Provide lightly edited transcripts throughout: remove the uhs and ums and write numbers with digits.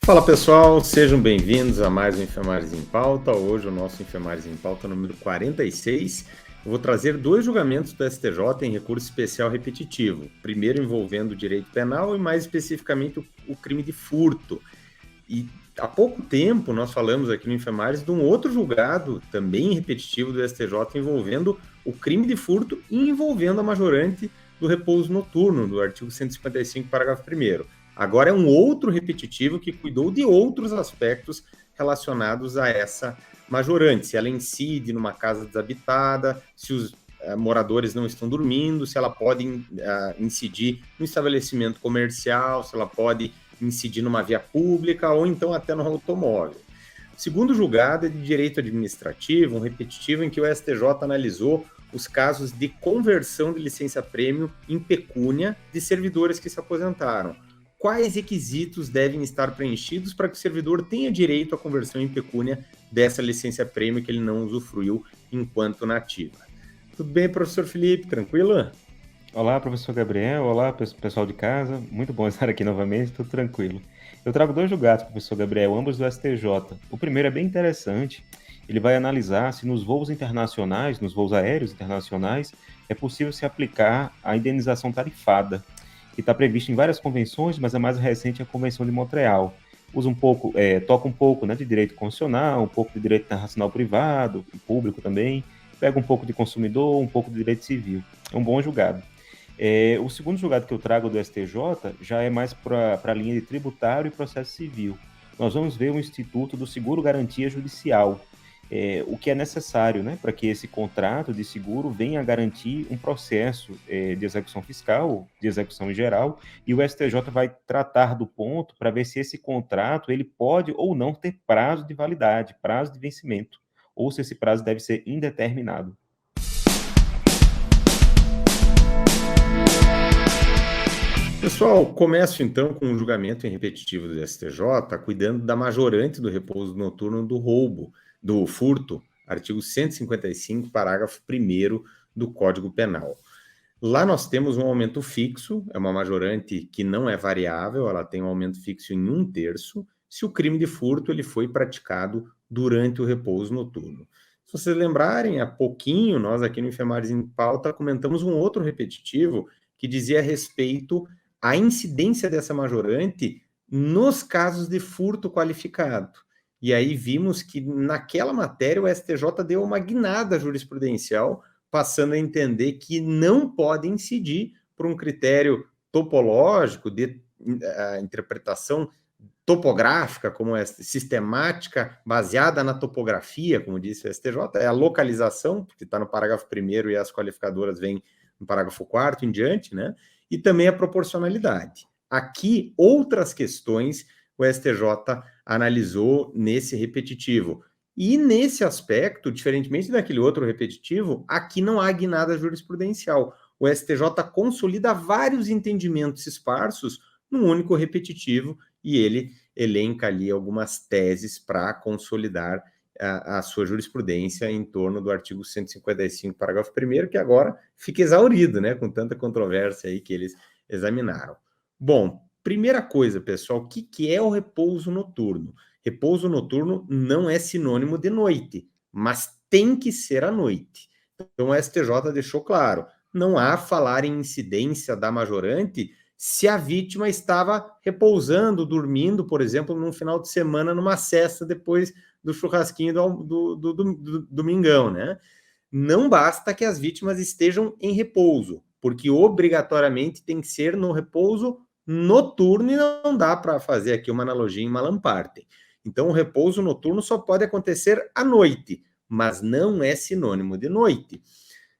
Fala pessoal, sejam bem-vindos a mais um Enfermagens em Pauta. Hoje o nosso Enfermagens em Pauta número 46. Eu vou trazer dois julgamentos do STJ em recurso especial repetitivo. Primeiro envolvendo o direito penal e mais especificamente o crime de furto. E há pouco tempo nós falamos aqui no Enfermagens de um outro julgado, também repetitivo do STJ, envolvendo o crime de furto e envolvendo a majorante do repouso noturno, do artigo 155, parágrafo 1º. Agora é um outro repetitivo que cuidou de outros aspectos relacionados a essa majorante, se ela incide numa casa desabitada, se os moradores não estão dormindo, se ela pode incidir no estabelecimento comercial, se ela pode incidir numa via pública ou então até no automóvel. O segundo julgado é de direito administrativo, um repetitivo em que o STJ analisou os casos de conversão de licença-prêmio em pecúnia de servidores que se aposentaram. Quais requisitos devem estar preenchidos para que o servidor tenha direito à conversão em pecúnia dessa licença-prêmio que ele não usufruiu enquanto nativa? Tudo bem, professor Felipe? Tranquilo? Olá, professor Gabriel. Olá, pessoal de casa. Muito bom estar aqui novamente, tudo tranquilo. Eu trago dois julgados, professor Gabriel, ambos do STJ. O primeiro é bem interessante. Ele vai analisar se nos voos internacionais, nos voos aéreos internacionais, é possível se aplicar a indenização tarifada, que está prevista em várias convenções, mas a mais recente é a Convenção de Montreal. Toca um pouco, né, de direito constitucional, um pouco de direito internacional privado e público também, pega um pouco de consumidor, um pouco de direito civil. É um bom julgado. O segundo julgado que eu trago do STJ já é mais para a linha de tributário e processo civil. Nós vamos ver o Instituto do Seguro Garantia Judicial, o que é necessário, né, para que esse contrato de seguro venha a garantir um processo de execução fiscal, de execução em geral, e o STJ vai tratar do ponto para ver se esse contrato ele pode ou não ter prazo de validade, prazo de vencimento, ou se esse prazo deve ser indeterminado. Pessoal, começo então com o julgamento em repetitivo do STJ, cuidando da majorante do repouso noturno do roubo, do furto, artigo 155, parágrafo 1º do Código Penal. Lá nós temos um aumento fixo, é uma majorante que não é variável, ela tem um aumento fixo em 1/3, se o crime de furto ele foi praticado durante o repouso noturno. Se vocês lembrarem, há pouquinho, nós aqui no Enfermagens em Pauta comentamos um outro repetitivo que dizia respeito à incidência dessa majorante nos casos de furto qualificado. E aí vimos que naquela matéria o STJ deu uma guinada jurisprudencial, passando a entender que não pode incidir por um critério topológico de interpretação topográfica, como é sistemática, baseada na topografia, como disse o STJ, é a localização, porque está no parágrafo 1º e as qualificadoras vêm no parágrafo 4º em diante, né? E também a proporcionalidade. Aqui, outras questões o STJ analisou nesse repetitivo. E nesse aspecto, diferentemente daquele outro repetitivo, aqui não há guinada jurisprudencial. O STJ consolida vários entendimentos esparsos num único repetitivo e ele elenca ali algumas teses para consolidar a sua jurisprudência em torno do artigo 155, parágrafo 1º, que agora fica exaurido, né, com tanta controvérsia aí que eles examinaram. Bom, primeira coisa, pessoal, o que é o repouso noturno? Repouso noturno não é sinônimo de noite, mas tem que ser à noite. Então, o STJ deixou claro, não há falar em incidência da majorante se a vítima estava repousando, dormindo, por exemplo, num final de semana, numa cesta depois do churrasquinho do domingão, né? Não basta que as vítimas estejam em repouso, porque obrigatoriamente tem que ser no repouso noturno e não dá para fazer aqui uma analogia em Malam Partem. Então, o repouso noturno só pode acontecer à noite, mas não é sinônimo de noite.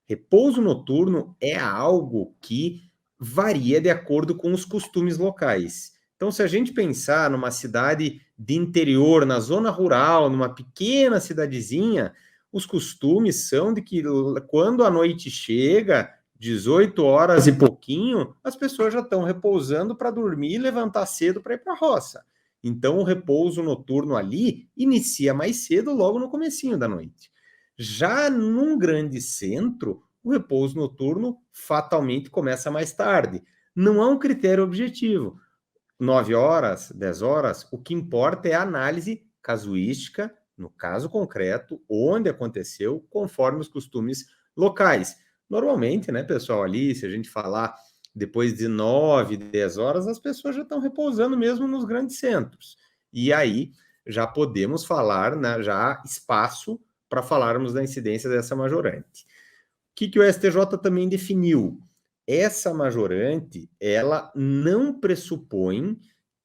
Repouso noturno é algo que varia de acordo com os costumes locais. Então, se a gente pensar numa cidade de interior, na zona rural, numa pequena cidadezinha, os costumes são de que quando a noite chega, 18 horas e pouquinho, as pessoas já estão repousando para dormir e levantar cedo para ir para a roça. Então, o repouso noturno ali inicia mais cedo, logo no comecinho da noite. Já num grande centro, o repouso noturno fatalmente começa mais tarde. Não há um critério objetivo. 9 horas, 10 horas, o que importa é a análise casuística, no caso concreto, onde aconteceu, conforme os costumes locais. Normalmente, né, pessoal, ali, se a gente falar depois de 9, 10 horas, as pessoas já estão repousando mesmo nos grandes centros. E aí já podemos falar, né, já há espaço para falarmos da incidência dessa majorante. O que o STJ também definiu? Essa majorante, ela não pressupõe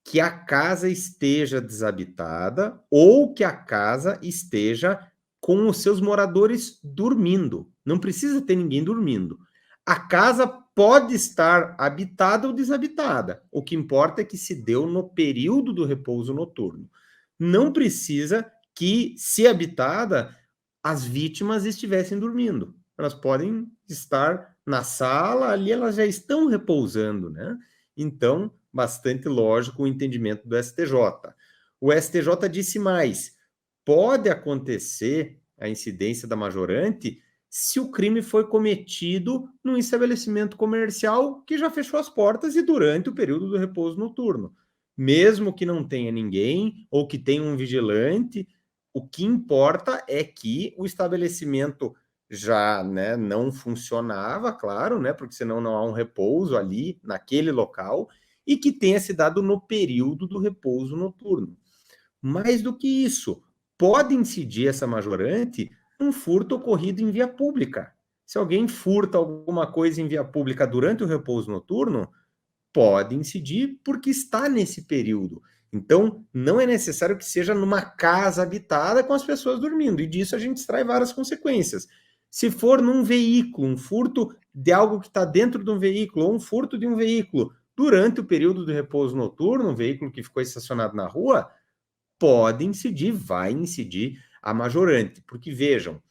que a casa esteja desabitada ou que a casa esteja com os seus moradores dormindo. Não precisa ter ninguém dormindo. A casa pode estar habitada ou desabitada. O que importa é que se deu no período do repouso noturno. Não precisa que, se habitada, as vítimas estivessem dormindo. Elas podem estar na sala, ali elas já estão repousando, né? Então, bastante lógico o entendimento do STJ. O STJ disse mais: pode acontecer a incidência da majorante se o crime foi cometido num estabelecimento comercial que já fechou as portas e durante o período do repouso noturno. Mesmo que não tenha ninguém ou que tenha um vigilante, o que importa é que o estabelecimento já, né, não funcionava, claro, né, porque senão não há um repouso ali naquele local, e que tenha se dado no período do repouso noturno. Mais do que isso, pode incidir essa majorante um furto ocorrido em via pública. Se alguém furta alguma coisa em via pública durante o repouso noturno, pode incidir porque está nesse período. Então, não é necessário que seja numa casa habitada com as pessoas dormindo, e disso a gente extrai várias consequências. Se for num veículo, um furto de algo que está dentro de um veículo, ou um furto de um veículo durante o período do repouso noturno, um veículo que ficou estacionado na rua, pode incidir, vai incidir a majorante. Porque, vejam,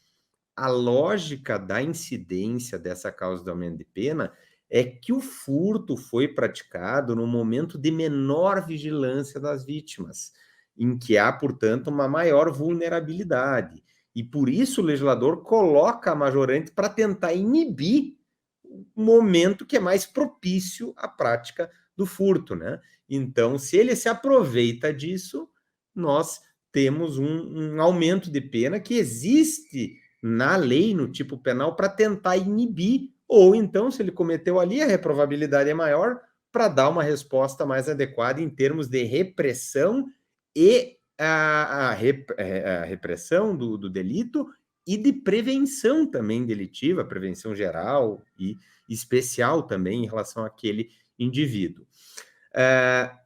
a lógica da incidência dessa causa de aumento de pena é que o furto foi praticado no momento de menor vigilância das vítimas, em que há, portanto, uma maior vulnerabilidade. E por isso o legislador coloca a majorante para tentar inibir o momento que é mais propício à prática do furto, né? Então, se ele se aproveita disso, nós temos um aumento de pena que existe na lei, no tipo penal, para tentar inibir, ou então, se ele cometeu ali, a reprovabilidade é maior, para dar uma resposta mais adequada em termos de repressão e a repressão do delito e de prevenção também delitiva, prevenção geral e especial também em relação àquele indivíduo.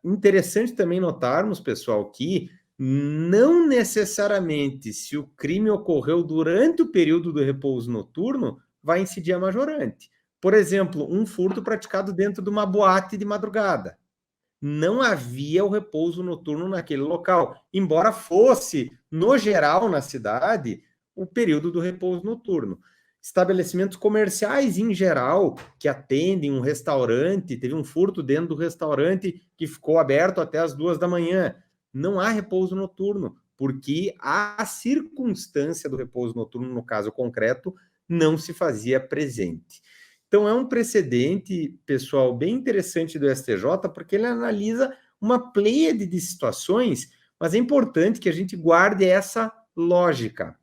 Interessante também notarmos, pessoal, que não necessariamente se o crime ocorreu durante o período do repouso noturno, vai incidir a majorante. Por exemplo, um furto praticado dentro de uma boate de madrugada. Não havia o repouso noturno naquele local, embora fosse, no geral, na cidade, o período do repouso noturno. Estabelecimentos comerciais, em geral, que atendem um restaurante, teve um furto dentro do restaurante que ficou aberto até as 2 da manhã. Não há repouso noturno, porque a circunstância do repouso noturno, no caso concreto, não se fazia presente. Então, é um precedente, pessoal, bem interessante do STJ, porque ele analisa uma pleiade de situações, mas é importante que a gente guarde essa lógica,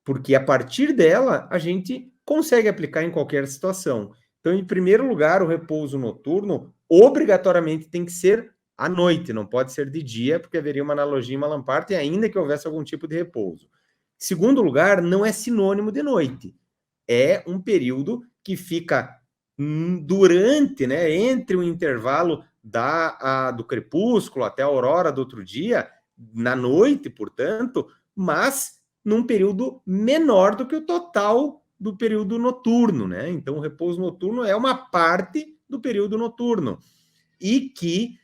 porque a partir dela a gente consegue aplicar em qualquer situação. Então, em primeiro lugar, o repouso noturno obrigatoriamente tem que ser à noite, não pode ser de dia, porque haveria uma analogia em Malamparte, ainda que houvesse algum tipo de repouso. Em segundo lugar, não é sinônimo de noite. É um período que fica durante, né, entre o intervalo do crepúsculo até a aurora do outro dia, na noite, portanto, mas num período menor do que o total do período noturno, né? Então, o repouso noturno é uma parte do período noturno e que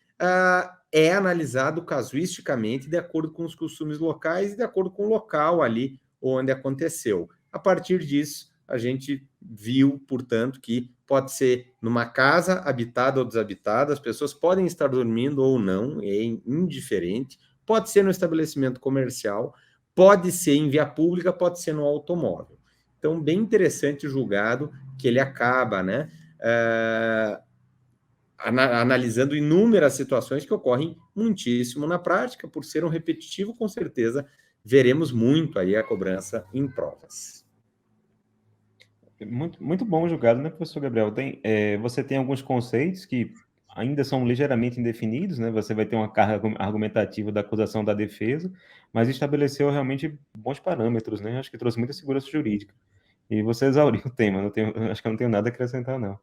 é analisado casuisticamente de acordo com os costumes locais e de acordo com o local ali onde aconteceu. A partir disso, a gente viu, portanto, que pode ser numa casa habitada ou desabitada, as pessoas podem estar dormindo ou não, é indiferente, pode ser no estabelecimento comercial, pode ser em via pública, pode ser no automóvel. Então, bem interessante o julgado que ele acaba, né? analisando inúmeras situações que ocorrem muitíssimo na prática, por ser um repetitivo, com certeza veremos muito aí a cobrança em provas. Muito, muito bom julgado, né, professor Gabriel? Você tem alguns conceitos que ainda são ligeiramente indefinidos, né? Você vai ter uma carga argumentativa da acusação da defesa, mas estabeleceu realmente bons parâmetros, né? Acho que trouxe muita segurança jurídica. E você exauriu o tema, acho que eu não tenho nada a acrescentar, não.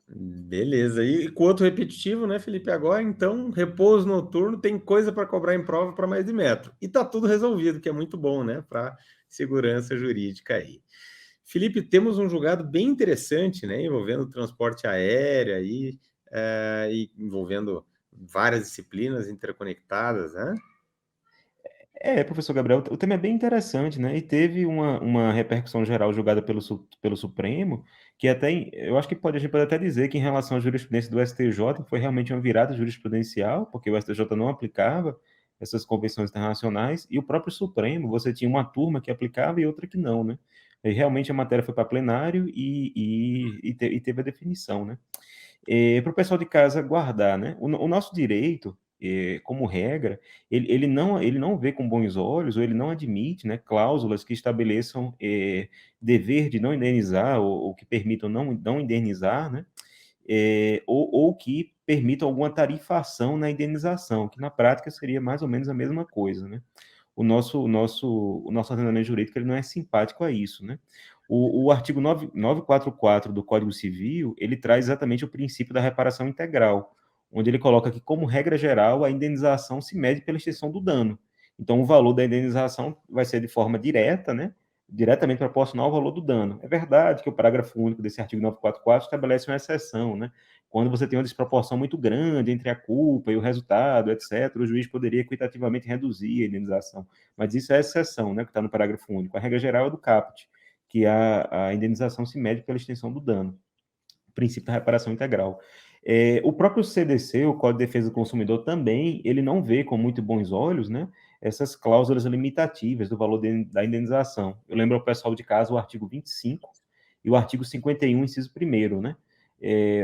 Beleza. E quanto repetitivo, né, Felipe? Agora, então, repouso noturno tem coisa para cobrar em prova para mais de metro. E tá tudo resolvido, que é muito bom, né, para segurança jurídica aí. Felipe, temos um julgado bem interessante, né, envolvendo transporte aéreo aí, e envolvendo várias disciplinas interconectadas, né? Professor Gabriel, o tema é bem interessante, né? E teve uma repercussão geral julgada pelo Supremo, que eu acho que a gente pode até dizer que em relação à jurisprudência do STJ foi realmente uma virada jurisprudencial, porque o STJ não aplicava essas convenções internacionais, e o próprio Supremo, você tinha uma turma que aplicava e outra que não, né? E realmente a matéria foi para plenário e teve a definição, né? Para o pessoal de casa guardar, né? O nosso direito, como regra, ele não vê com bons olhos, ou ele não admite, né, cláusulas que estabeleçam dever de não indenizar, ou que permitam não indenizar, né? Ou que permitam alguma tarifação na indenização, que na prática seria mais ou menos a mesma coisa, né? O nosso ordenamento jurídico ele não é simpático a isso, né? O artigo 944 do Código Civil, ele traz exatamente o princípio da reparação integral, onde ele coloca que, como regra geral, a indenização se mede pela extensão do dano. Então, o valor da indenização vai ser de forma direta, né? Diretamente proporcional ao valor do dano. É verdade que o parágrafo único desse artigo 944 estabelece uma exceção, né? Quando você tem uma desproporção muito grande entre a culpa e o resultado, etc., o juiz poderia equitativamente reduzir a indenização. Mas isso é exceção, né? Que está no parágrafo único. A regra geral é do caput, que a indenização se mede pela extensão do dano, o princípio da reparação integral. O próprio CDC, o Código de Defesa do Consumidor, também, ele não vê com muito bons olhos, né, essas cláusulas limitativas do valor da indenização. Eu lembro ao pessoal de casa o artigo 25 e o artigo 51, inciso 1º, né?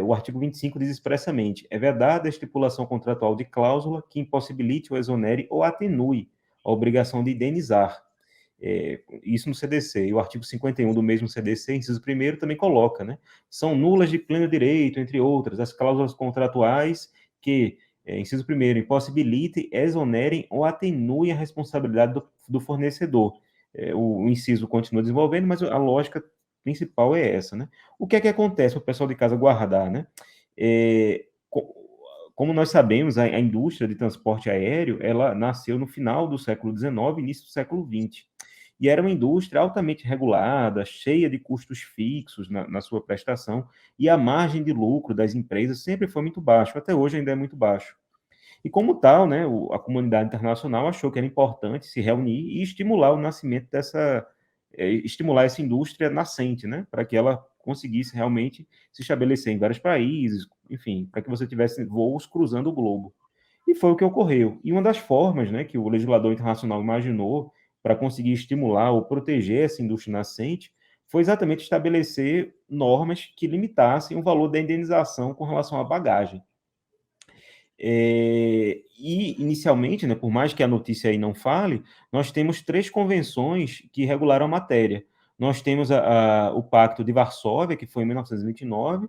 O artigo 25 diz expressamente: é vedada a estipulação contratual de cláusula que impossibilite ou exonere ou atenue a obrigação de indenizar, isso no CDC. E o artigo 51 do mesmo CDC, inciso 1º, também coloca, né? São nulas de pleno direito, entre outras, as cláusulas contratuais que, inciso 1º, impossibilitem, exonerem ou atenuem a responsabilidade do fornecedor. O inciso continua desenvolvendo, mas a lógica principal é essa, né? O que é que acontece para o pessoal de casa guardar, né? Como nós sabemos, a indústria de transporte aéreo, ela nasceu no final do século XIX, início do século XX. E era uma indústria altamente regulada, cheia de custos fixos na sua prestação, e a margem de lucro das empresas sempre foi muito baixo, até hoje ainda é muito baixo. E como tal, né, a comunidade internacional achou que era importante se reunir e estimular o nascimento estimular essa indústria nascente, né, para que ela conseguisse realmente se estabelecer em vários países, enfim, para que você tivesse voos cruzando o globo. E foi o que ocorreu. E uma das formas, né, que o legislador internacional imaginou para conseguir estimular ou proteger essa indústria nascente foi exatamente estabelecer normas que limitassem o valor da indenização com relação à bagagem. E, inicialmente, né, por mais que a notícia aí não fale, nós temos 3 convenções que regularam a matéria. Nós temos o Pacto de Varsóvia, que foi em 1929,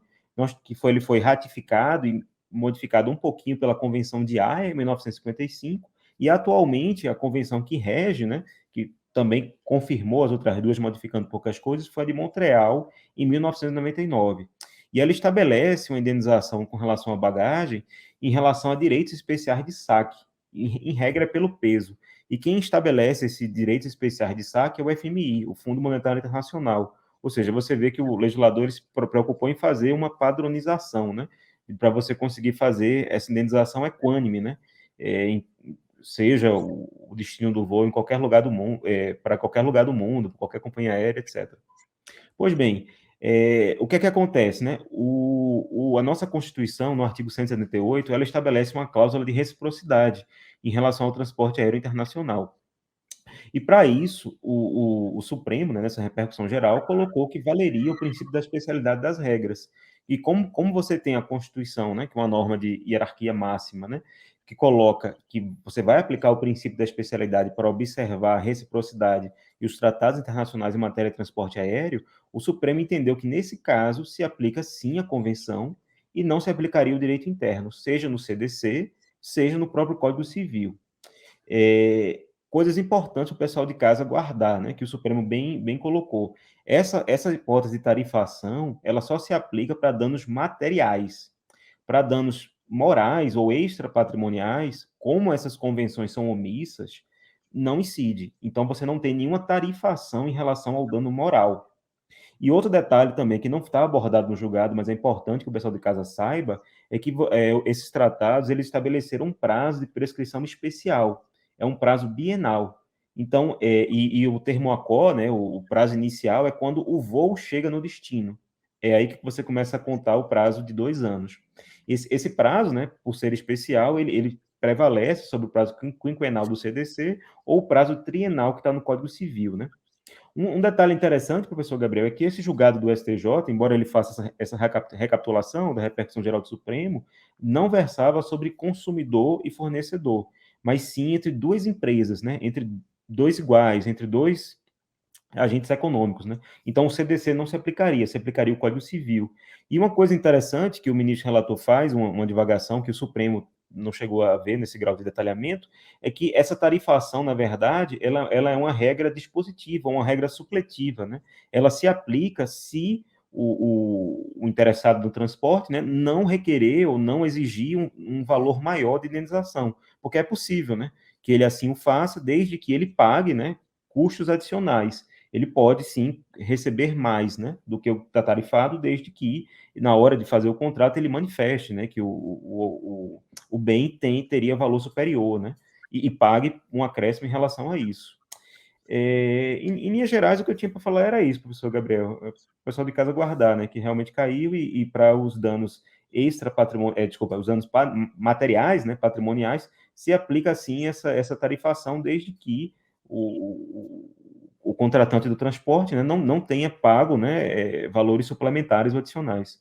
ele foi ratificado e modificado um pouquinho pela Convenção de Haia, em 1955, e atualmente a convenção que rege, né, que também confirmou as outras duas, modificando poucas coisas, foi a de Montreal, em 1999. E ela estabelece uma indenização com relação à bagagem em relação a direitos especiais de saque, em regra pelo peso. E quem estabelece esses direitos especiais de saque é o FMI, o Fundo Monetário Internacional. Ou seja, você vê que o legislador se preocupou em fazer uma padronização, né? Para você conseguir fazer essa indenização equânime, né? Seja o destino do voo em qualquer lugar do mundo, para qualquer lugar do mundo, qualquer companhia aérea, etc. Pois bem, o que é que acontece, né? A nossa Constituição, no artigo 178, ela estabelece uma cláusula de reciprocidade em relação ao transporte aéreo internacional. E para isso, o Supremo, né, nessa repercussão geral, colocou que valeria o princípio da especialidade das regras, E como você tem a Constituição, né, que é uma norma de hierarquia máxima, né, que coloca que você vai aplicar o princípio da especialidade para observar a reciprocidade e os tratados internacionais em matéria de transporte aéreo, o Supremo entendeu que, nesse caso, se aplica sim a convenção e não se aplicaria o direito interno, seja no CDC, seja no próprio Código Civil. Coisas importantes o pessoal de casa guardar, né, que o Supremo bem colocou. Essa hipótese de tarifação, ela só se aplica para danos materiais. Para danos morais ou extrapatrimoniais, como essas convenções são omissas, não incide. Então, você não tem nenhuma tarifação em relação ao dano moral. E outro detalhe também, que não está abordado no julgado, mas é importante que o pessoal de casa saiba, é que esses tratados eles estabeleceram um prazo de prescrição especial. É um prazo bienal. Então, e o termo ACO, né, o prazo inicial, é quando o voo chega no destino. É aí que você começa a contar o prazo de 2 anos. Esse prazo, né, por ser especial, ele prevalece sobre o prazo quinquenal do CDC ou o prazo trienal que está no Código Civil, né? Um detalhe interessante, professor Gabriel, é que esse julgado do STJ, embora ele faça essa recapitulação da repercussão geral do Supremo, não versava sobre consumidor e fornecedor, mas sim entre duas empresas, né? Entre dois iguais, entre dois agentes econômicos, né? Então o CDC não se aplicaria, se aplicaria o Código Civil. E uma coisa interessante que o ministro relator faz, uma divagação que o Supremo não chegou a ver nesse grau de detalhamento, é que essa tarifação, na verdade, ela é uma regra dispositiva, uma regra supletiva, né? Ela se aplica se o interessado no transporte, né, não requerer ou não exigir um valor maior de indenização, porque é possível, né, que ele assim o faça, desde que ele pague, né, custos adicionais. Ele pode sim receber mais, né, do que o está tarifado, desde que na hora de fazer o contrato ele manifeste, né, que o bem teria valor superior, né, e pague um acréscimo em relação a isso. Em linhas gerais, o que eu tinha para falar era isso, professor Gabriel. O pessoal de casa guardar, né, que realmente caiu e para os danos os danos materiais, né, patrimoniais, se aplica sim essa tarifação, desde que o contratante do transporte, né, não tenha pago, né, valores suplementares ou adicionais.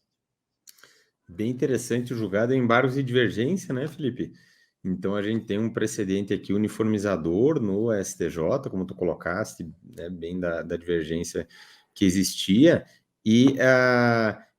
Bem interessante o julgado em embargos de divergência, né, Felipe? Então a gente tem um precedente aqui uniformizador no STJ, como tu colocaste, né, bem da divergência que existia. E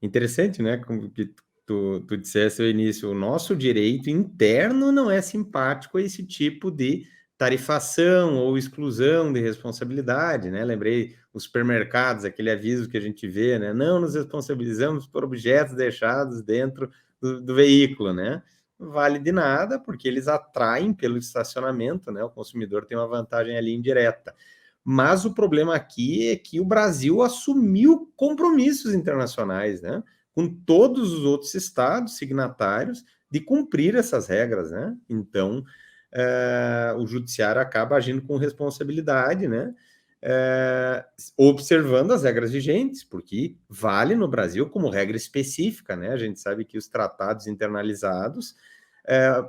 interessante, né, como que tu disseste no início, o nosso direito interno não é simpático a esse tipo de tarifação ou exclusão de responsabilidade, né? Lembrei os supermercados, aquele aviso que a gente vê, né? Não nos responsabilizamos por objetos deixados dentro do veículo, né? Não vale de nada, porque eles atraem pelo estacionamento, né? O consumidor tem uma vantagem ali indireta. Mas o problema aqui é que o Brasil assumiu compromissos internacionais, né? Com todos os outros estados signatários de cumprir essas regras, né? Então, o judiciário acaba agindo com responsabilidade, né? Observando as regras vigentes, porque vale no Brasil como regra específica, né? A gente sabe que os tratados internalizados,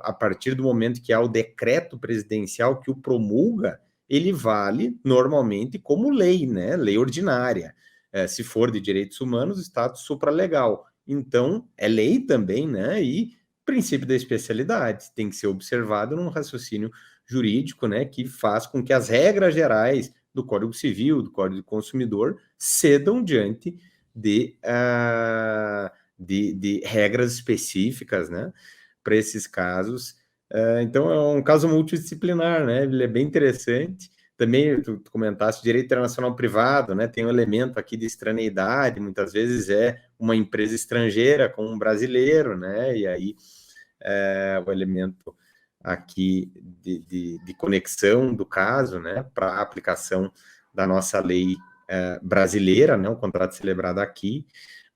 a partir do momento que há o decreto presidencial que o promulga, ele vale normalmente como lei, né? Lei ordinária. Se for de direitos humanos, status supralegal. Então, é lei também, né? E princípio da especialidade tem que ser observado num raciocínio jurídico, né? Que faz com que as regras gerais do Código Civil, do Código do Consumidor, cedam diante de regras específicas, né? Para esses casos. Então, é um caso multidisciplinar, né? Ele é bem interessante. Também, tu comentaste, direito internacional privado, né? Tem um elemento aqui de estraneidade, muitas vezes é uma empresa estrangeira com um brasileiro, né? E aí o elemento aqui de conexão do caso, né? Para a aplicação da nossa lei brasileira, né? Um contrato celebrado aqui,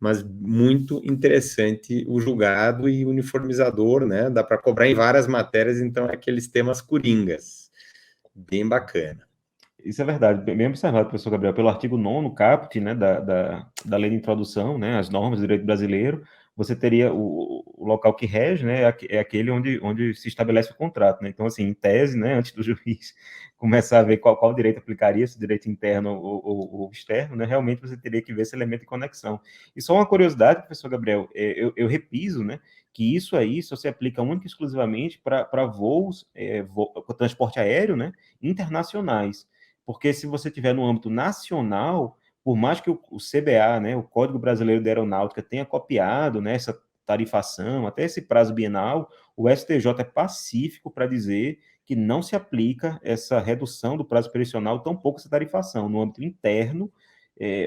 mas muito interessante o julgado e uniformizador, né? Dá para cobrar em várias matérias, então, aqueles temas coringas. Bem bacana. Isso é verdade, bem observado, professor Gabriel, pelo artigo 9º caput, né, da lei de introdução, né, as normas do direito brasileiro, você teria o local que rege, né, é aquele onde se estabelece o contrato, né? Então, assim, em tese, né, antes do juiz começar a ver qual direito aplicaria, se direito interno ou externo, né, realmente você teria que ver esse elemento de conexão. E só uma curiosidade, professor Gabriel, eu repiso, né, que isso aí só se aplica única e exclusivamente para voos, transporte aéreo, né, internacionais. Porque se você tiver no âmbito nacional, por mais que o CBA, né, o Código Brasileiro de Aeronáutica, tenha copiado, né, essa tarifação, até esse prazo bienal, o STJ é pacífico para dizer que não se aplica essa redução do prazo operacional, tampouco essa tarifação. No âmbito interno,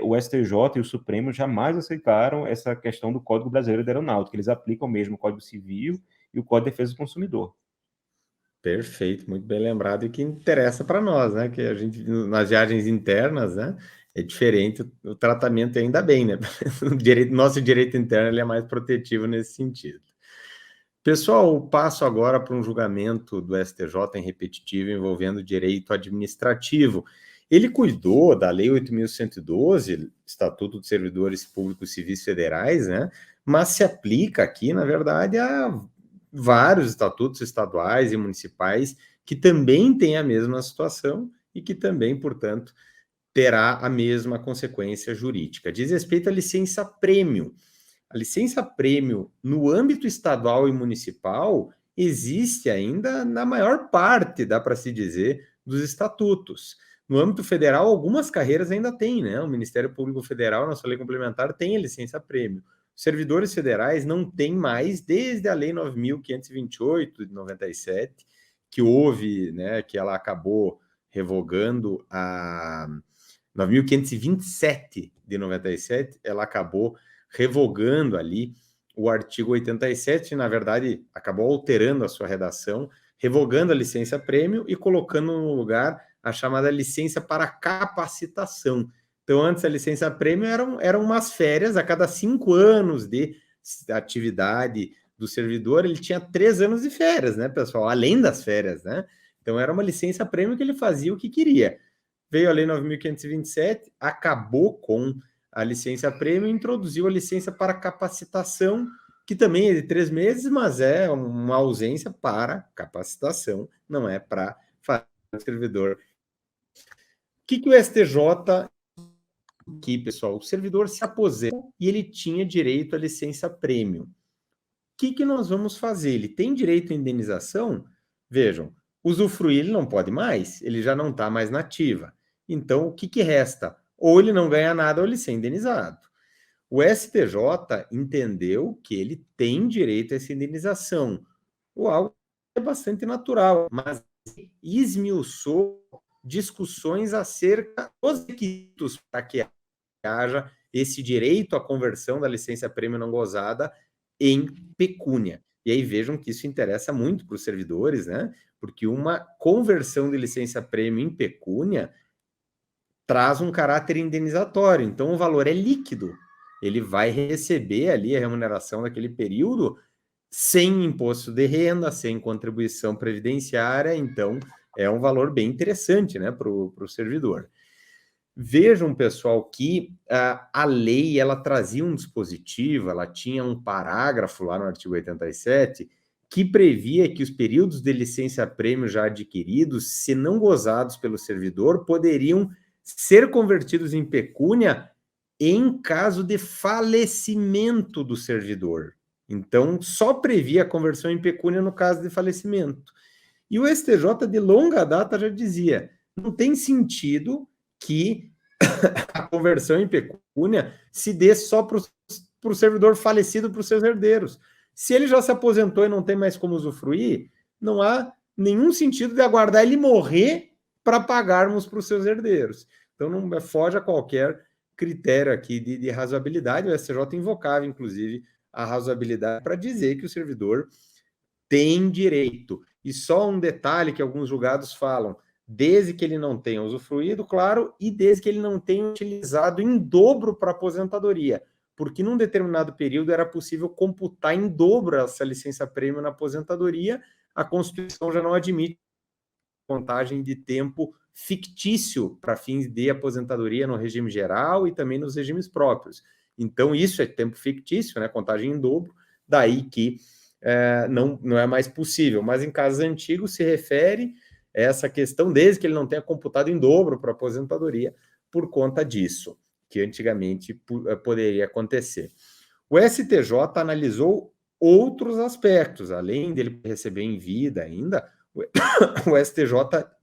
o STJ e o Supremo jamais aceitaram essa questão do Código Brasileiro de Aeronáutica. Eles aplicam mesmo o Código Civil e o Código de Defesa do Consumidor. Perfeito, muito bem lembrado, e que interessa para nós, né? Que a gente, nas viagens internas, né? É diferente o tratamento, ainda bem, né? Nosso direito interno ele é mais protetivo nesse sentido. Pessoal, passo agora para um julgamento do STJ em repetitivo envolvendo direito administrativo. Ele cuidou da Lei 8.112, Estatuto dos Servidores Públicos Civis Federais, né? Mas se aplica aqui, na verdade, a vários estatutos estaduais e municipais que também têm a mesma situação e que também, portanto, terá a mesma consequência jurídica. Diz respeito à licença-prêmio. A licença-prêmio no âmbito estadual e municipal existe ainda na maior parte, dá para se dizer, dos estatutos. No âmbito federal, algumas carreiras ainda têm, né? O Ministério Público Federal, na sua lei complementar, tem a licença-prêmio. Os servidores federais não têm mais desde a Lei 9.528 de 97, que houve, né, que ela acabou revogando a 9.527 de 97, ela acabou revogando ali o artigo 87, na verdade, acabou alterando a sua redação, revogando a licença-prêmio e colocando no lugar a chamada licença para capacitação. Então, antes a licença-prêmio eram umas férias a cada 5 anos de atividade do servidor, ele tinha 3 anos de férias, né, pessoal? Além das férias, né? Então, era uma licença-prêmio que ele fazia o que queria. Veio a Lei 9.527, acabou com a licença-prêmio e introduziu a licença para capacitação, que também é de 3 meses, mas é uma ausência para capacitação, não é para fazer o servidor. O que o STJ aqui, pessoal? O servidor se aposenta e ele tinha direito à licença-prêmio. O que nós vamos fazer? Ele tem direito à indenização? Vejam, usufruir ele não pode mais, ele já não está mais na ativa. Então, o que resta? Ou ele não ganha nada ou ele ser indenizado. O STJ entendeu que ele tem direito a essa indenização, o algo é bastante natural, mas esmiuçou discussões acerca dos requisitos para que haja esse direito à conversão da licença-prêmio não gozada em pecúnia. E aí vejam que isso interessa muito para os servidores, né? Porque uma conversão de licença-prêmio em pecúnia traz um caráter indenizatório, então o valor é líquido. Ele vai receber ali a remuneração daquele período sem imposto de renda, sem contribuição previdenciária, então é um valor bem interessante, né, para o servidor. Vejam, pessoal, que a lei ela trazia um dispositivo, ela tinha um parágrafo lá no artigo 87 que previa que os períodos de licença-prêmio já adquiridos, se não gozados pelo servidor, poderiam ser convertidos em pecúnia em caso de falecimento do servidor. Então, só previa a conversão em pecúnia no caso de falecimento. E o STJ, de longa data, já dizia, não tem sentido que a conversão em pecúnia se dê só para o servidor falecido, para os seus herdeiros. Se ele já se aposentou e não tem mais como usufruir, não há nenhum sentido de aguardar ele morrer para pagarmos para os seus herdeiros. Então, não foge a qualquer critério aqui de razoabilidade. O STJ invocava, inclusive, a razoabilidade para dizer que o servidor tem direito. E só um detalhe que alguns julgados falam, desde que ele não tenha usufruído, claro, e desde que ele não tenha utilizado em dobro para aposentadoria, porque num determinado período era possível computar em dobro essa licença-prêmio na aposentadoria, a Constituição já não admite contagem de tempo fictício para fins de aposentadoria no regime geral e também nos regimes próprios. Então, isso é tempo fictício, né? Contagem em dobro, daí que não é mais possível. Mas em casos antigos se refere a essa questão, desde que ele não tenha computado em dobro para aposentadoria, por conta disso, que antigamente poderia acontecer. O STJ analisou outros aspectos, além dele receber em vida ainda, o STJ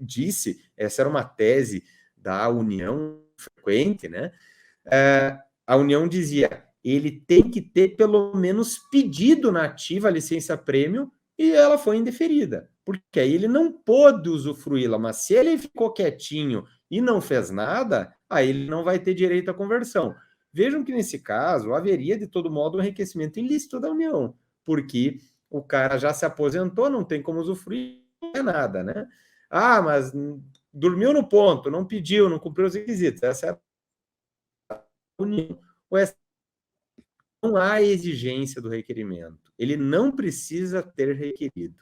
disse, essa era uma tese da União frequente, né? A União dizia, ele tem que ter pelo menos pedido na ativa a licença-prêmio e ela foi indeferida, porque aí ele não pôde usufruí-la, mas se ele ficou quietinho e não fez nada, aí ele não vai ter direito à conversão. Vejam que nesse caso haveria de todo modo um enriquecimento ilícito da União, porque o cara já se aposentou, não tem como usufruir, não é nada, né? Ah, mas dormiu no ponto, não pediu, não cumpriu os requisitos. Essa é a União. O STJ não há exigência do requerimento. Ele não precisa ter requerido.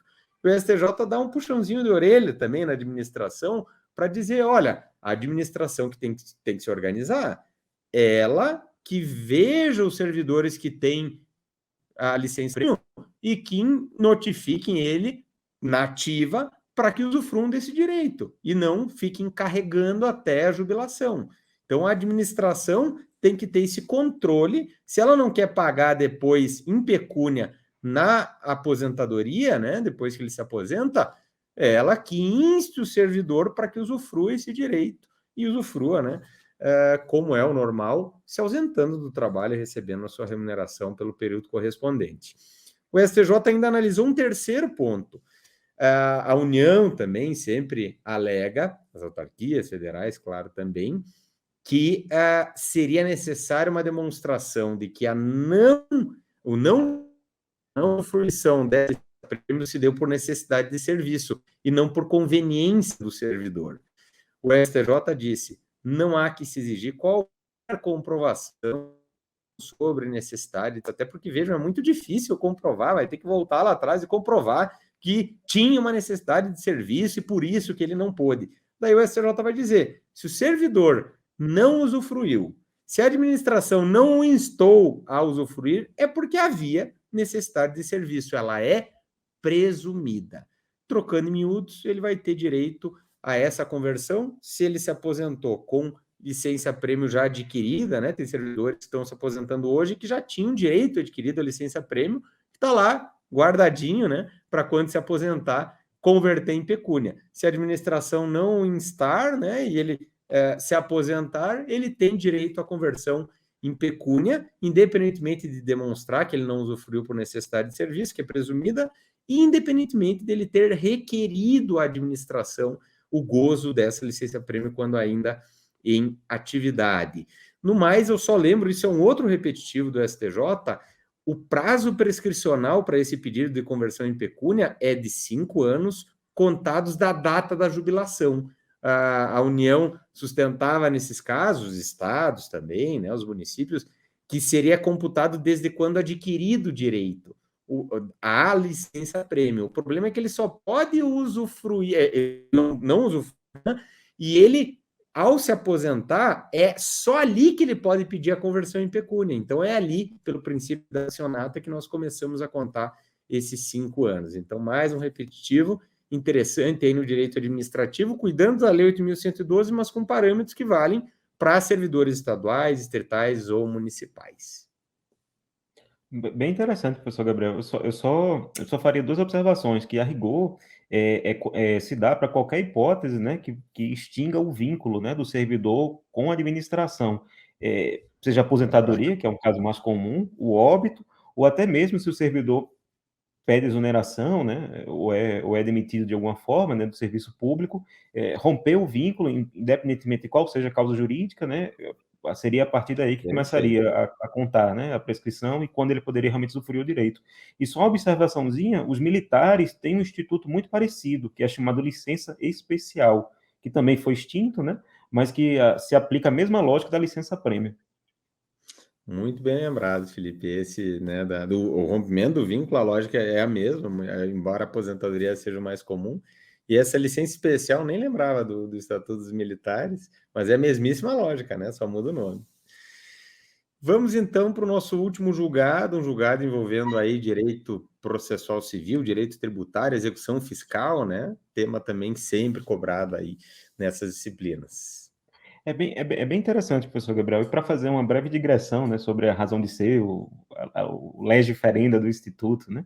O STJ dá um puxãozinho de orelha também na administração para dizer, olha, a administração que tem que se organizar, ela que veja os servidores que têm a licença e que notifiquem ele na ativa para que usufruam desse direito e não fiquem carregando até a jubilação. Então, a administração tem que ter esse controle. Se ela não quer pagar depois em pecúnia na aposentadoria, né, depois que ele se aposenta, é ela que inste o servidor para que usufrua esse direito e usufrua, né, como é o normal, se ausentando do trabalho e recebendo a sua remuneração pelo período correspondente. O STJ ainda analisou um terceiro ponto. A União também sempre alega, as autarquias federais, claro, também, que seria necessária uma demonstração de que a não fruição desse prêmio se deu por necessidade de serviço e não por conveniência do servidor. O STJ disse, não há que se exigir qualquer comprovação sobre necessidade, até porque, vejam, é muito difícil comprovar, vai ter que voltar lá atrás e comprovar que tinha uma necessidade de serviço e por isso que ele não pôde. Daí o STJ vai dizer, se o servidor não usufruiu, se a administração não o instou a usufruir, é porque havia necessidade de serviço, ela é presumida. Trocando em miúdos, ele vai ter direito a essa conversão, se ele se aposentou com licença-prêmio já adquirida, né? Tem servidores que estão se aposentando hoje que já tinham direito adquirido a licença-prêmio, que está lá guardadinho, né? Para quando se aposentar, converter em pecúnia. Se a administração não instar, né? E ele se aposentar, ele tem direito à conversão em pecúnia, independentemente de demonstrar que ele não usufruiu por necessidade de serviço, que é presumida, e independentemente dele ter requerido à administração o gozo dessa licença-prêmio quando ainda em atividade. No mais, eu só lembro, isso é um outro repetitivo do STJ, o prazo prescricional para esse pedido de conversão em pecúnia é de 5 anos, contados da data da jubilação. A União sustentava nesses casos, os estados também, né, os municípios, que seria computado desde quando adquirido o direito, a licença-prêmio. O problema é que ele só pode usufruir, não usufruir, né? E ele, ao se aposentar, é só ali que ele pode pedir a conversão em pecúnia. Então, é ali, pelo princípio da acionata, que nós começamos a contar esses 5 anos. Então, mais um repetitivo interessante aí no direito administrativo, cuidando da Lei 8.112, mas com parâmetros que valem para servidores estaduais, estatais ou municipais. Bem interessante, professor Gabriel. Eu só faria duas observações, que a rigor se dá para qualquer hipótese, né, que extinga o vínculo, né, do servidor com a administração. Seja aposentadoria, que é um caso mais comum, o óbito, ou até mesmo se o servidor pede exoneração, né, ou é demitido de alguma forma, né, do serviço público, romper o vínculo, independentemente de qual seja a causa jurídica, né, seria a partir daí que começaria a contar, né, a prescrição e quando ele poderia realmente usufruir o direito. E só uma observaçãozinha, os militares têm um instituto muito parecido, que é chamado licença especial, que também foi extinto, né, mas que se aplica a mesma lógica da licença-prêmio. Muito bem lembrado, Felipe. Esse, né, o rompimento do vínculo, a lógica é a mesma, embora a aposentadoria seja o mais comum. E essa licença especial, nem lembrava do Estatuto dos Militares, mas é a mesmíssima lógica, né? Só muda o nome. Vamos então para o nosso último julgado, um julgado envolvendo aí direito processual civil, direito tributário, execução fiscal, né? Tema também sempre cobrado aí nessas disciplinas. É bem interessante, professor Gabriel, e para fazer uma breve digressão, né, sobre a razão de ser, o lege ferenda do Instituto, né,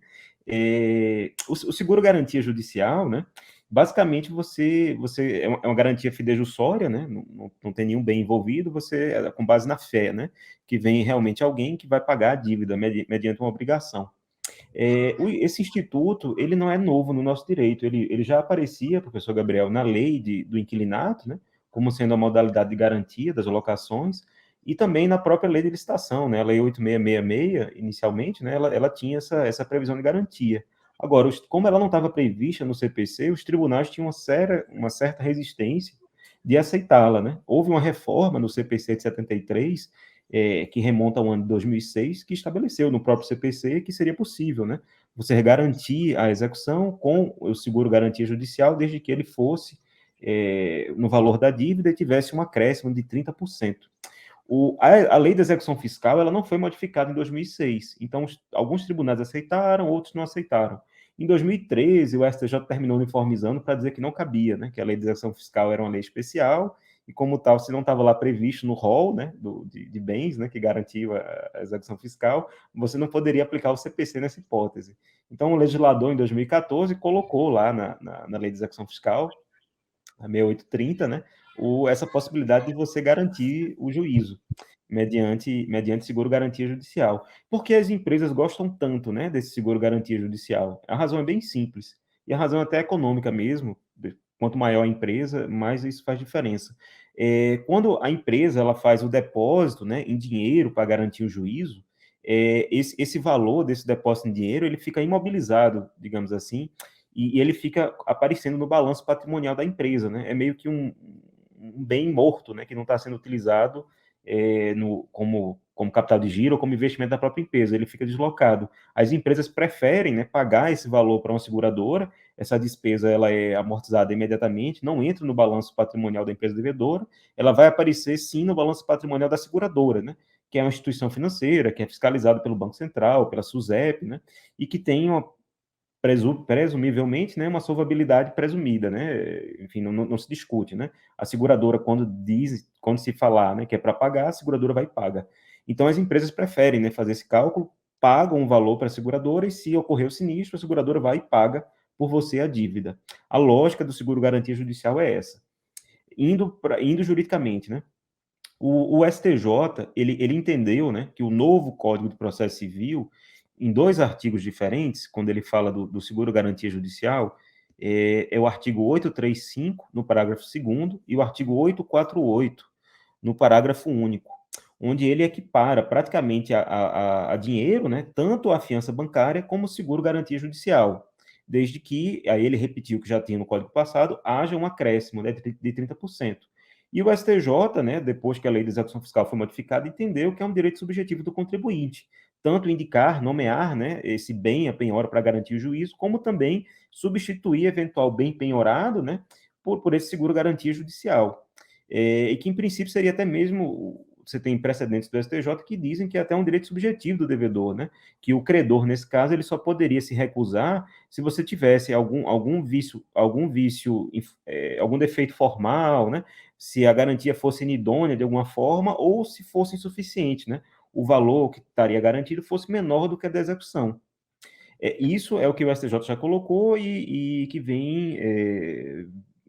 o seguro-garantia judicial, né, basicamente você é uma garantia fidejussória, né, não tem nenhum bem envolvido, você é com base na fé, né, que vem realmente alguém que vai pagar a dívida mediante uma obrigação. Esse instituto, ele não é novo no nosso direito, ele já aparecia, professor Gabriel, na lei do inquilinato, né, como sendo a modalidade de garantia das locações, e também na própria lei de licitação, né, a lei 8666, inicialmente, né, ela tinha essa previsão de garantia. Agora, como ela não estava prevista no CPC, os tribunais tinham uma certa resistência de aceitá-la, né? Houve uma reforma no CPC de 73, que remonta ao ano de 2006, que estabeleceu no próprio CPC que seria possível, né, você garantir a execução com o seguro-garantia judicial, desde que ele fosse no valor da dívida e tivesse um acréscimo de 30%. A lei da execução fiscal ela não foi modificada em 2006, então alguns tribunais aceitaram, outros não aceitaram. Em 2013, o STJ terminou uniformizando para dizer que não cabia, né, que a lei de execução fiscal era uma lei especial, e como tal, se não estava lá previsto no rol, né, de bens, né, que garantia a execução fiscal, você não poderia aplicar o CPC nessa hipótese. Então, o legislador, em 2014, colocou lá na lei de execução fiscal, a 6830, né, essa possibilidade de você garantir o juízo mediante seguro-garantia judicial. Por que as empresas gostam tanto, né, desse seguro-garantia judicial? A razão é bem simples, e a razão é até econômica mesmo. Quanto maior a empresa, mais isso faz diferença. Quando a empresa ela faz o depósito, né, em dinheiro para garantir o juízo, esse valor desse depósito em dinheiro ele fica imobilizado, digamos assim, e ele fica aparecendo no balanço patrimonial da empresa, né? É meio que um bem morto, né, que não está sendo utilizado como capital de giro ou como investimento da própria empresa, ele fica deslocado. As empresas preferem, né, pagar esse valor para uma seguradora, essa despesa ela é amortizada imediatamente, não entra no balanço patrimonial da empresa devedora, ela vai aparecer sim no balanço patrimonial da seguradora, né, que é uma instituição financeira, que é fiscalizada pelo Banco Central, pela SUSEP, né, e que tem presumivelmente, né, uma solvabilidade presumida, né? Enfim, não se discute, né? A seguradora, quando se falar, né, que é para pagar, a seguradora vai e paga. Então, as empresas preferem, né, fazer esse cálculo, pagam um valor para a seguradora e, se ocorrer o sinistro, a seguradora vai e paga por você a dívida. A lógica do seguro-garantia judicial é essa. Indo juridicamente, né? O STJ, ele entendeu, né, que o novo Código de Processo Civil, em dois artigos diferentes, quando ele fala do seguro-garantia judicial, é o artigo 835, no parágrafo 2º, e o artigo 848, no parágrafo único, onde ele equipara praticamente a dinheiro, né, tanto a fiança bancária como o seguro-garantia judicial, desde que, aí ele repetiu que já tinha no Código passado, haja um acréscimo, né, de 30%. E o STJ, né, depois que a lei de execução fiscal foi modificada, entendeu que é um direito subjetivo do contribuinte, tanto indicar, nomear, né, esse bem a penhora para garantir o juízo, como também substituir eventual bem penhorado, né, por esse seguro-garantia judicial. E que, em princípio, seria até mesmo, você tem precedentes do STJ que dizem que é até um direito subjetivo do devedor, né, que o credor, nesse caso, ele só poderia se recusar se você tivesse algum vício, algum defeito formal, né, se a garantia fosse inidônea de alguma forma ou se fosse insuficiente, né? O valor que estaria garantido fosse menor do que a da execução. Isso é o que o STJ já colocou e que vem,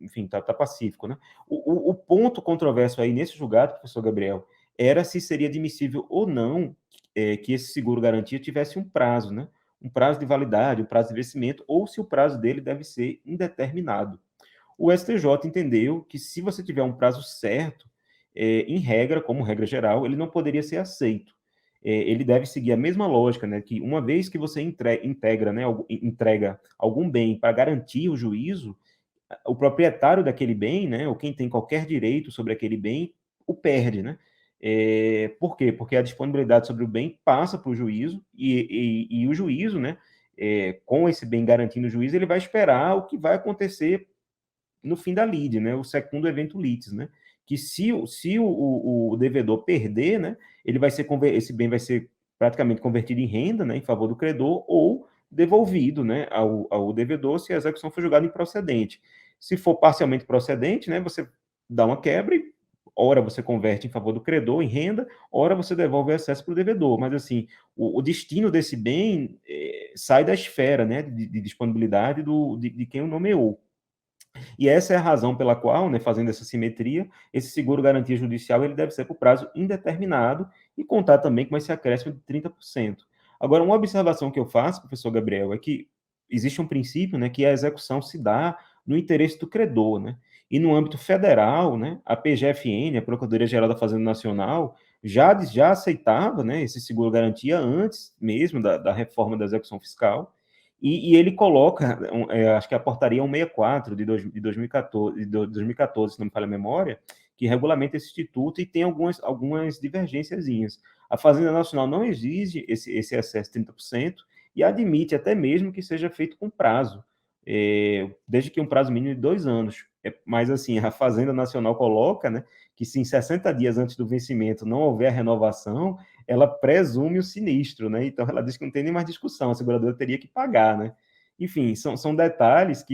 enfim, tá pacífico, né? O ponto controverso aí nesse julgado, professor Gabriel, era se seria admissível ou não que esse seguro-garantia tivesse um prazo, né? Um prazo de validade, um prazo de vencimento, ou se o prazo dele deve ser indeterminado. O STJ entendeu que, se você tiver um prazo certo, em regra, como regra geral, ele não poderia ser aceito. Ele deve seguir a mesma lógica, né, que uma vez que você entrega algum bem para garantir o juízo, o proprietário daquele bem, né, ou quem tem qualquer direito sobre aquele bem, o perde, né? Por quê? Porque a disponibilidade sobre o bem passa para o juízo e o juízo, né, com esse bem garantindo o juízo, ele vai esperar o que vai acontecer no fim da lide, né? O segundo evento litis, né? que se o devedor perder, né, esse bem vai ser praticamente convertido em renda, né, em favor do credor, ou devolvido, né, ao devedor se a execução for julgada improcedente. Se for parcialmente procedente, né, você dá uma quebra e ora você converte em favor do credor em renda, ora você devolve o excesso para o devedor. Mas, assim, o destino desse bem sai da esfera, né, de disponibilidade de quem o nomeou. E essa é a razão pela qual, né, fazendo essa simetria, esse seguro-garantia judicial ele deve ser por prazo indeterminado e contar também com esse acréscimo de 30%. Agora, uma observação que eu faço, professor Gabriel, é que existe um princípio, né, que a execução se dá no interesse do credor, né? E no âmbito federal, né, a PGFN, a Procuradoria-Geral da Fazenda Nacional, já aceitava, né, esse seguro-garantia antes mesmo da reforma da execução fiscal, e ele coloca, acho que a portaria 164 de 2014, se não me falha a memória, que regulamenta esse instituto e tem algumas divergênciazinhas. A Fazenda Nacional não exige esse excesso de 30% e admite até mesmo que seja feito com prazo, desde que um prazo mínimo de 2 anos. Mas, assim, a Fazenda Nacional coloca, né, que se em 60 dias antes do vencimento não houver renovação, ela presume o sinistro, né? Então ela diz que não tem nem mais discussão, a seguradora teria que pagar, né? Enfim, são detalhes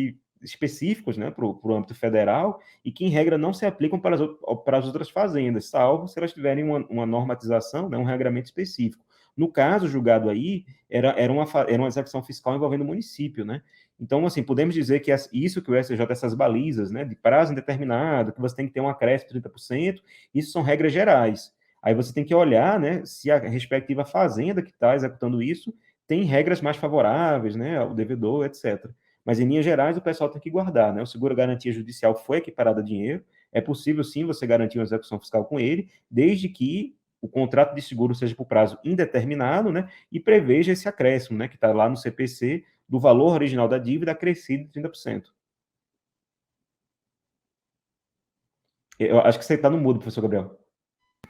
específicos, né, para o âmbito federal e que, em regra, não se aplicam para as outras fazendas, salvo se elas tiverem uma normatização, né, um regramento específico. No caso julgado aí, era uma execução fiscal envolvendo o município, né? Então, assim, podemos dizer que isso que o STJ, essas balizas, né, de prazo indeterminado, que você tem que ter um acréscimo de 30%, isso são regras gerais. Aí você tem que olhar, né, se a respectiva fazenda que está executando isso tem regras mais favoráveis, né, ao devedor, etc. Mas, em linhas gerais, o pessoal tem que guardar, né? O seguro-garantia judicial foi equiparado a dinheiro. É possível, sim, você garantir uma execução fiscal com ele, desde que o contrato de seguro seja por prazo indeterminado, né, e preveja esse acréscimo, né, que está lá no CPC, do valor original da dívida acrescido de 30%. Eu acho que você está no mudo, professor Gabriel.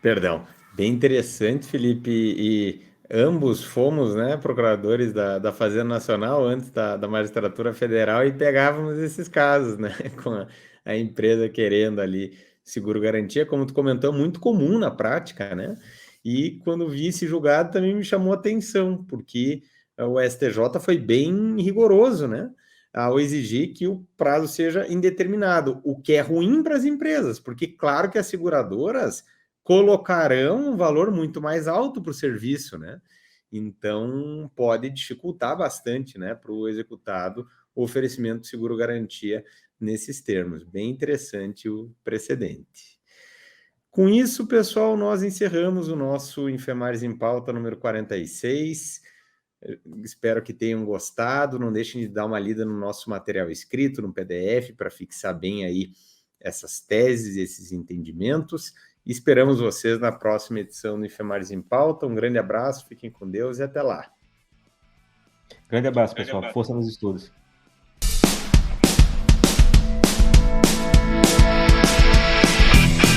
Perdão. Bem interessante, Felipe. E ambos fomos, né, procuradores da Fazenda Nacional antes da Magistratura Federal e pegávamos esses casos, né, com a empresa querendo ali seguro-garantia, como tu comentou, muito comum na prática, né? E quando vi esse julgado também me chamou a atenção, porque o STJ foi bem rigoroso, né? Ao exigir que o prazo seja indeterminado, o que é ruim para as empresas, porque claro que as seguradoras colocarão um valor muito mais alto para o serviço, né? Então pode dificultar bastante, né, para o executado o oferecimento de seguro-garantia nesses termos. Bem interessante o precedente. Com isso, pessoal, nós encerramos o nosso Enfermares em Pauta número 46. Espero que tenham gostado. Não deixem de dar uma lida no nosso material escrito, no PDF, para fixar bem aí essas teses, esses entendimentos. E esperamos vocês na próxima edição do Enfermares em Pauta. Um grande abraço, fiquem com Deus e até lá. Grande abraço, pessoal. Força nos estudos.